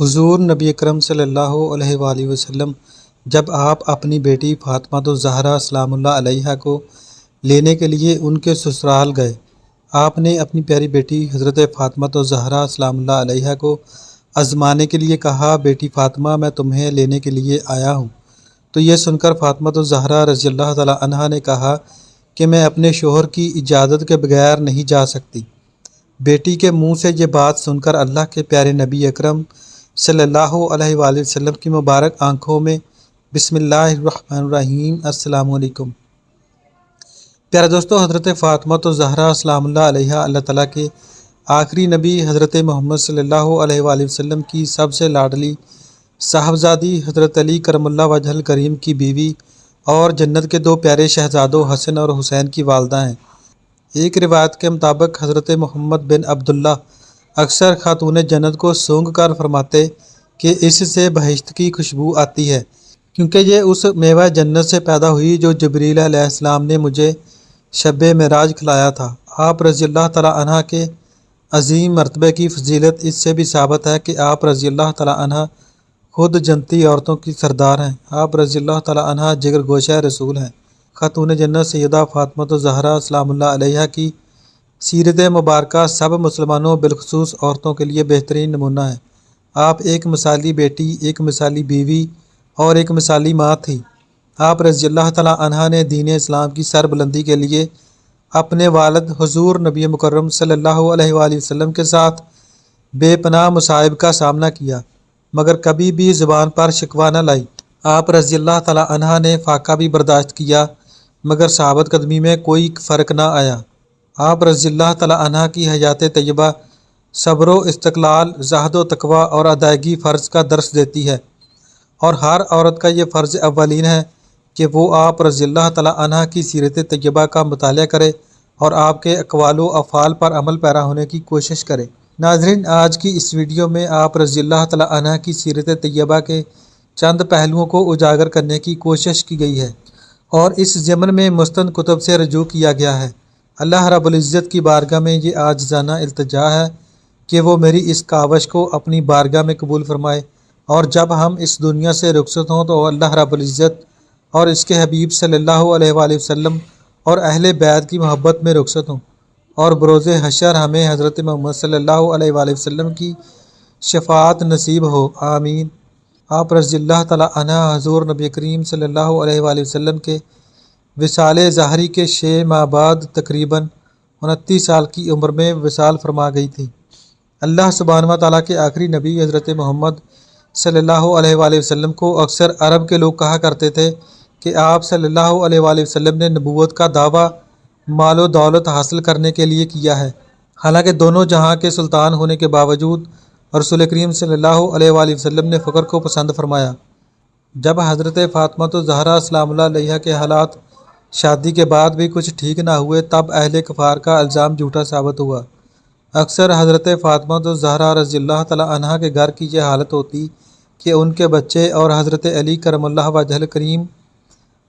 حضور نبی اکرم صلی اللہ علیہ وآلہ وسلم جب آپ اپنی بیٹی فاطمہ الزہرا سلام اللہ علیہا کو لینے کے لیے ان کے سسرال گئے، آپ نے اپنی پیاری بیٹی حضرت فاطمہ الزہرا سلام اللہ علیہا کو آزمانے کے لیے کہا، بیٹی فاطمہ میں تمہیں لینے کے لیے آیا ہوں۔ تو یہ سن کر فاطمہ الزہرا رضی اللہ تعالی عنہا نے کہا کہ میں اپنے شوہر کی اجازت کے بغیر نہیں جا سکتی۔ بیٹی کے منہ سے یہ بات سن کر اللہ کے پیارے نبی اکرم صلی اللہ علیہ وآلہ وسلم کی مبارک آنکھوں میں بسم اللہ الرحمن الرحیم السلام علیکم۔ پیارے دوستو، حضرت فاطمہ الزہرا سلام اللہ علیہا اللہ تعالیٰ کے آخری نبی حضرت محمد صلی اللہ علیہ وآلہ وسلم کی سب سے لاڈلی صاحبزادی حضرت علی کرم اللہ وجہ الکریم کی بیوی اور جنت کے دو پیارے شہزادوں حسن اور حسین کی والدہ ہیں۔ ایک روایت کے مطابق حضرت محمد بن عبداللہ اکثر خاتون جنت کو سونگھ کر فرماتے کہ اس سے بہشت کی خوشبو آتی ہے، کیونکہ یہ اس میوہ جنت سے پیدا ہوئی جو جبریل علیہ السلام نے مجھے شب معراج کھلایا تھا۔ آپ رضی اللہ تعالیٰ عنہ کے عظیم مرتبے کی فضیلت اس سے بھی ثابت ہے کہ آپ رضی اللہ تعالیٰ عنہ خود جنتی عورتوں کی سردار ہیں۔ آپ رضی اللہ تعالیٰ عنہ جگر گوشہ رسول ہیں۔ خاتون جنت سیدہ فاطمہ الزہرا سلام اللہ علیہا کی سیرت مبارکہ سب مسلمانوں بالخصوص عورتوں کے لیے بہترین نمونہ ہے۔ آپ ایک مثالی بیٹی، ایک مثالی بیوی اور ایک مثالی ماں تھی۔ آپ رضی اللہ تعالیٰ عنہ نے دین اسلام کی سربلندی کے لیے اپنے والد حضور نبی مکرم صلی اللہ علیہ وآلہ وسلم کے ساتھ بے پناہ مصائب کا سامنا کیا، مگر کبھی بھی زبان پر شکوہ نہ لائی۔ آپ رضی اللہ تعالیٰ عنہ نے فاقہ بھی برداشت کیا، مگر صحابت قدمی میں کوئی فرق نہ آیا۔ آپ رضی اللہ تعالیٰ عنہ کی حیات طیبہ صبر و استقلال، زہد و تقویٰ اور ادائیگی فرض کا درس دیتی ہے، اور ہر عورت کا یہ فرض اولین ہے کہ وہ آپ رضی اللہ تعالیٰ عنہ کی سیرت طیبہ کا مطالعہ کرے اور آپ کے اقوال و افعال پر عمل پیرا ہونے کی کوشش کرے۔ ناظرین، آج کی اس ویڈیو میں آپ رضی اللہ تعالیٰ عنہ کی سیرت طیبہ کے چند پہلوؤں کو اجاگر کرنے کی کوشش کی گئی ہے، اور اس ضمن میں مستند کتب سے رجوع کیا گیا ہے۔ اللہ رب العزت کی بارگاہ میں یہ عاجزانہ التجا ہے کہ وہ میری اس کاوش کو اپنی بارگاہ میں قبول فرمائے، اور جب ہم اس دنیا سے رخصت ہوں تو اللہ رب العزت اور اس کے حبیب صلی اللہ علیہ وآلہ وسلم اور اہل بیت کی محبت میں رخصت ہوں، اور بروز حشر ہمیں حضرت محمد صلی اللہ علیہ وآلہ وسلم کی شفاعت نصیب ہو، آمین۔ آپ رضی اللہ تعالیٰ عنہ حضور نبی کریم صلی اللہ علیہ وآلہ وسلم کے وصال ظاہری کے 6 ماہ بعد تقریباً 29 سال کی عمر میں وصال فرما گئی تھی۔ اللہ سبحانہ و تعالیٰ کے آخری نبی حضرت محمد صلی اللہ علیہ وآلہ وسلم کو اکثر عرب کے لوگ کہا کرتے تھے کہ آپ صلی اللہ علیہ وآلہ وسلم نے نبوت کا دعویٰ مال و دولت حاصل کرنے کے لیے کیا ہے، حالانکہ دونوں جہاں کے سلطان ہونے کے باوجود رسول کریم صلی اللہ علیہ وآلہ وسلم نے فقر کو پسند فرمایا۔ جب حضرت فاطمہ الزہرا سلام اللہ علیہا کے حالات شادی کے بعد بھی کچھ ٹھیک نہ ہوئے، تب اہل کفار کا الزام جھوٹا ثابت ہوا۔ اکثر حضرت فاطمہ الزہرا رضی اللہ تعالیٰ عنہ کے گھر کی یہ حالت ہوتی کہ ان کے بچے اور حضرت علی کرم اللہ وجہ الکریم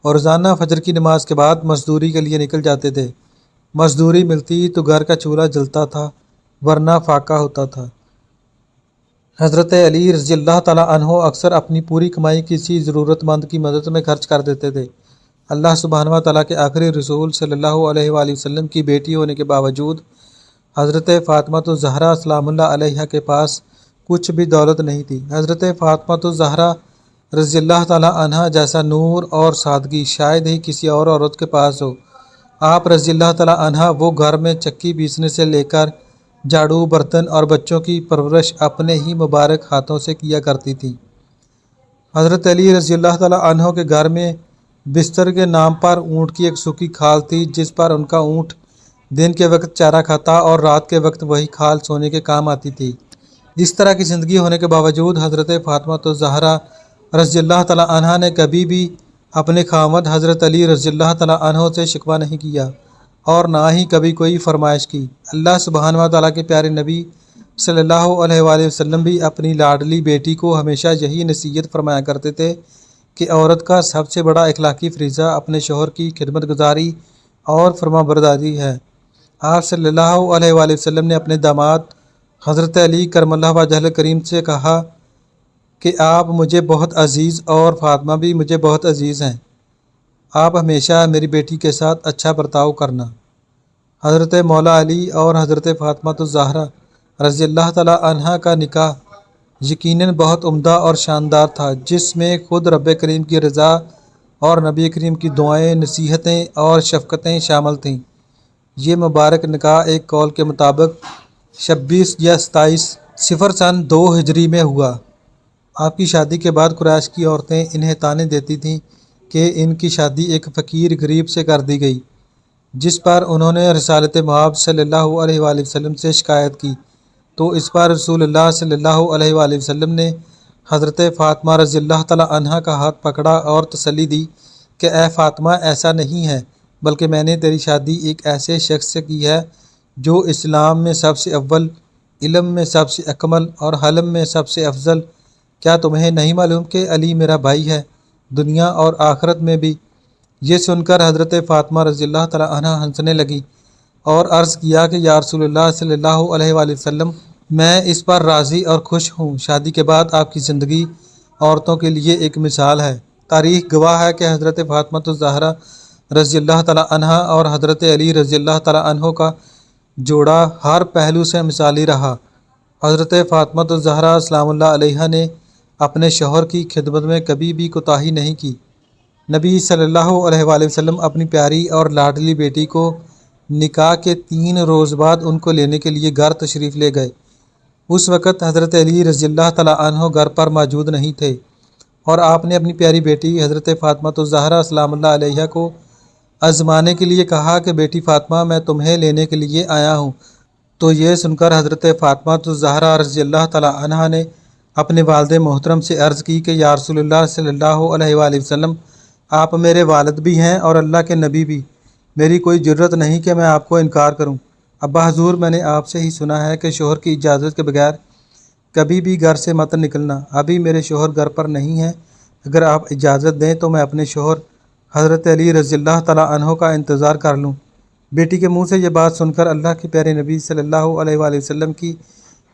اور روزانہ فجر کی نماز کے بعد مزدوری کے لیے نکل جاتے تھے۔ مزدوری ملتی تو گھر کا چولہا جلتا تھا، ورنہ فاقہ ہوتا تھا۔ حضرت علی رضی اللہ تعالیٰ عنہ اکثر اپنی پوری کمائی کسی ضرورت مند کی مدد میں خرچ کر دیتے تھے۔ اللہ سبحانہ و تعالیٰ کے آخری رسول صلی اللہ علیہ وآلہ وسلم کی بیٹی ہونے کے باوجود حضرت فاطمہ الزہرا سلام اللہ علیہا کے پاس کچھ بھی دولت نہیں تھی۔ حضرت فاطمہ الزہرا رضی اللہ تعالیٰ عنہ جیسا نور اور سادگی شاید ہی کسی اور عورت کے پاس ہو۔ آپ رضی اللہ تعالیٰ عنہ وہ گھر میں چکی پیسنے سے لے کر جھاڑو، برتن اور بچوں کی پرورش اپنے ہی مبارک ہاتھوں سے کیا کرتی تھیں۔ حضرت علی رضی اللہ تعالیٰ عنہ کے گھر میں بستر کے نام پر اونٹ کی ایک سوکھی کھال تھی، جس پر ان کا اونٹ دن کے وقت چارہ کھاتا اور رات کے وقت وہی کھال سونے کے کام آتی تھی۔ اس طرح کی زندگی ہونے کے باوجود حضرت فاطمہ الزہرا رضی اللہ تعالیٰ عنہ نے کبھی بھی اپنے خاوند حضرت علی رضی اللہ تعالیٰ عنہ سے شکوہ نہیں کیا، اور نہ ہی کبھی کوئی فرمائش کی۔ اللہ سبحانہ و تعالیٰ کے پیارے نبی صلی اللہ علیہ وآلہ وسلم بھی اپنی لاڈلی بیٹی کو ہمیشہ یہی نصیحت فرمایا کرتے تھے کہ عورت کا سب سے بڑا اخلاقی فریضہ اپنے شوہر کی خدمت گزاری اور فرما برداری ہے۔ آپ صلی اللہ علیہ وآلہ وسلم نے اپنے داماد حضرت علی کرم اللہ وجہ الکریم سے کہا کہ آپ مجھے بہت عزیز اور فاطمہ بھی مجھے بہت عزیز ہیں۔ آپ ہمیشہ میری بیٹی کے ساتھ اچھا برتاؤ کرنا۔ حضرت مولا علی اور حضرت فاطمہ الزہرا رضی اللہ تعالی عنہا کا نکاح یقیناً بہت عمدہ اور شاندار تھا، جس میں خود رب کریم کی رضا اور نبی کریم کی دعائیں، نصیحتیں اور شفقتیں شامل تھیں۔ یہ مبارک نکاح ایک قول کے مطابق 26 یا 27 صفر سن 2 ہجری میں ہوا۔ آپ کی شادی کے بعد قریش کی عورتیں انہیں طعنے دیتی تھیں کہ ان کی شادی ایک فقیر غریب سے کر دی گئی، جس پر انہوں نے رسالت مآب صلی اللہ علیہ وآلہ وسلم سے شکایت کی تو اس پر رسول اللہ صلی اللہ علیہ وآلہ وسلم نے حضرت فاطمہ رضی اللہ تعالی عنہا کا ہاتھ پکڑا اور تسلی دی کہ اے فاطمہ، ایسا نہیں ہے، بلکہ میں نے تیری شادی ایک ایسے شخص سے کی ہے جو اسلام میں سب سے اول، علم میں سب سے اکمل اور حلم میں سب سے افضل۔ کیا تمہیں نہیں معلوم کہ علی میرا بھائی ہے، دنیا اور آخرت میں بھی؟ یہ سن کر حضرت فاطمہ رضی اللہ تعالی عنہا ہنسنے لگی اور عرض کیا کہ یا رسول اللہ صلی اللہ علیہ وآلہ وسلم، میں اس پر راضی اور خوش ہوں۔ شادی کے بعد آپ کی زندگی عورتوں کے لیے ایک مثال ہے۔ تاریخ گواہ ہے کہ حضرت فاطمہ الزہرا رضی اللہ تعالی عنہا اور حضرت علی رضی اللہ تعالی عنہ کا جوڑا ہر پہلو سے مثالی رہا۔ حضرت فاطمہ الزہرا سلام اللہ علیہا نے اپنے شوہر کی خدمت میں کبھی بھی کوتاہی نہیں کی۔ نبی صلی اللہ علیہ وآلہ وسلم اپنی پیاری اور لاڈلی بیٹی کو نکاح کے 3 روز بعد ان کو لینے کے لیے گھر تشریف لے گئے۔ اس وقت حضرت علی رضی اللہ تعالی عنہ گھر پر موجود نہیں تھے اور آپ نے اپنی پیاری بیٹی حضرت فاطمہ الزہرا سلام اللہ علیہا کو آزمانے کے لیے کہا کہ بیٹی فاطمہ، میں تمہیں لینے کے لیے آیا ہوں۔ تو یہ سن کر حضرت فاطمہ الزہرا رضی اللہ تعالی عنہا نے اپنے والد محترم سے عرض کی کہ یا رسول اللہ صلی اللہ علیہ وآلہ وسلم، آپ میرے والد بھی ہیں اور اللہ کے نبی بھی، میری کوئی جرت نہیں کہ میں آپ کو انکار کروں۔ ابا حضور، میں نے آپ سے ہی سنا ہے کہ شوہر کی اجازت کے بغیر کبھی بھی گھر سے مت نکلنا۔ ابھی میرے شوہر گھر پر نہیں ہیں، اگر آپ اجازت دیں تو میں اپنے شوہر حضرت علی رضی اللہ تعالیٰ عنہ کا انتظار کر لوں۔ بیٹی کے منہ سے یہ بات سن کر اللہ کے پیارے نبی صلی اللہ علیہ وآلہ وسلم کی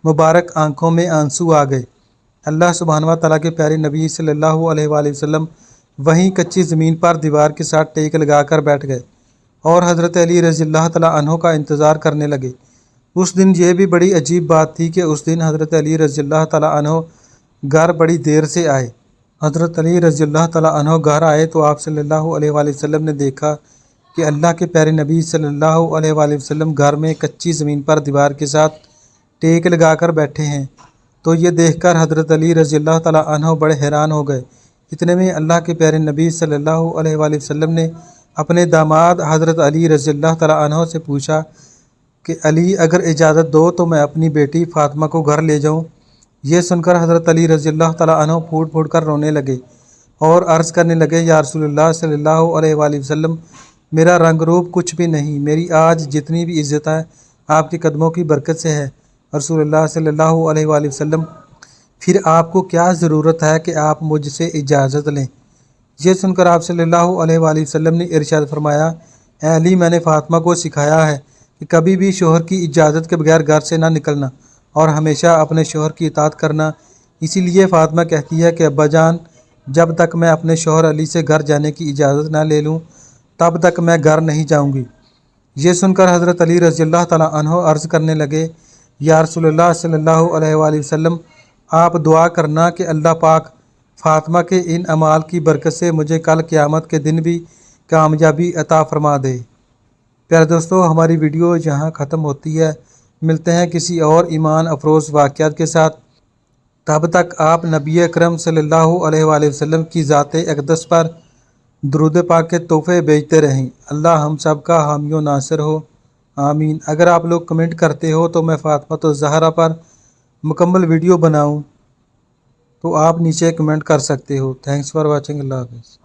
مبارک آنکھوں میں آنسو آ گئے۔ اللہ سبحانہ و تعالیٰ کے پیارے نبی صلی اللہ علیہ وآلہ وسلم وہیں کچی زمین پر دیوار کے ساتھ ٹیک لگا کر بیٹھ گئے اور حضرت علی رضی اللہ تعالیٰ عنہ کا انتظار کرنے لگے۔ اس دن یہ بھی بڑی عجیب بات تھی کہ اس دن حضرت علی رضی اللہ تعالیٰ عنہ گھر بڑی دیر سے آئے۔ حضرت علی رضی اللہ تعالیٰ عنہ گھر آئے تو آپ صلی اللہ علیہ وآلہ وسلم نے دیکھا کہ اللہ کے پیارے نبی صلی اللہ علیہ وآلہ وسلم گھر میں کچی زمین پر دیوار کے ساتھ ٹیک لگا کر بیٹھے ہیں۔ تو یہ دیکھ کر حضرت علی رضی اللہ تعالیٰ عنہ بڑے حیران ہو گئے۔ اتنے میں اللہ کے پیارے نبی صلی اللہ علیہ وآلہ وسلم نے اپنے داماد حضرت علی رضی اللہ تعالیٰ عنہ سے پوچھا کہ علی، اگر اجازت دو تو میں اپنی بیٹی فاطمہ کو گھر لے جاؤں۔ یہ سن کر حضرت علی رضی اللہ تعالیٰ عنہ پھوٹ پھوٹ کر رونے لگے اور عرض کرنے لگے، یا رسول اللہ صلی اللہ علیہ وآلہ وسلم، میرا رنگ روپ کچھ بھی نہیں، میری آج جتنی بھی عزت ہے آپ کے قدموں کی برکت سے ہے۔ رسول اللہ صلی اللہ علیہ وآلہ وسلم، پھر آپ کو کیا ضرورت ہے کہ آپ مجھ سے اجازت لیں؟ یہ سن کر آپ صلی اللہ علیہ وآلہ وسلم نے ارشاد فرمایا، اے علی، میں نے فاطمہ کو سکھایا ہے کہ کبھی بھی شوہر کی اجازت کے بغیر گھر سے نہ نکلنا اور ہمیشہ اپنے شوہر کی اطاعت کرنا۔ اسی لیے فاطمہ کہتی ہے کہ ابا جان، جب تک میں اپنے شوہر علی سے گھر جانے کی اجازت نہ لے لوں تب تک میں گھر نہیں جاؤں گی۔ یہ سن کر حضرت علی رضی اللہ تعالیٰ عنہ عرض کرنے لگے، یا رسول اللہ صلی اللہ علیہ وآلہ وسلم، آپ دعا کرنا کہ اللہ پاک فاطمہ کے ان اعمال کی برکت سے مجھے کل قیامت کے دن بھی کامیابی عطا فرما دے۔ پیارے دوستو، ہماری ویڈیو یہاں ختم ہوتی ہے۔ ملتے ہیں کسی اور ایمان افروز واقعات کے ساتھ۔ تب تک آپ نبی اکرم صلی اللہ علیہ وآلہ وسلم کی ذات اقدس پر درود پاک کے تحفے بھیجتے رہیں۔ اللہ ہم سب کا حامی و ناصر ہو، آمین۔ اگر آپ لوگ کمنٹ کرتے ہو تو میں فاطمہ الزہرا پر مکمل ویڈیو بناؤں تو آپ نیچے کمنٹ کر سکتے ہو۔ Thanks for watching. اللہ حافظ۔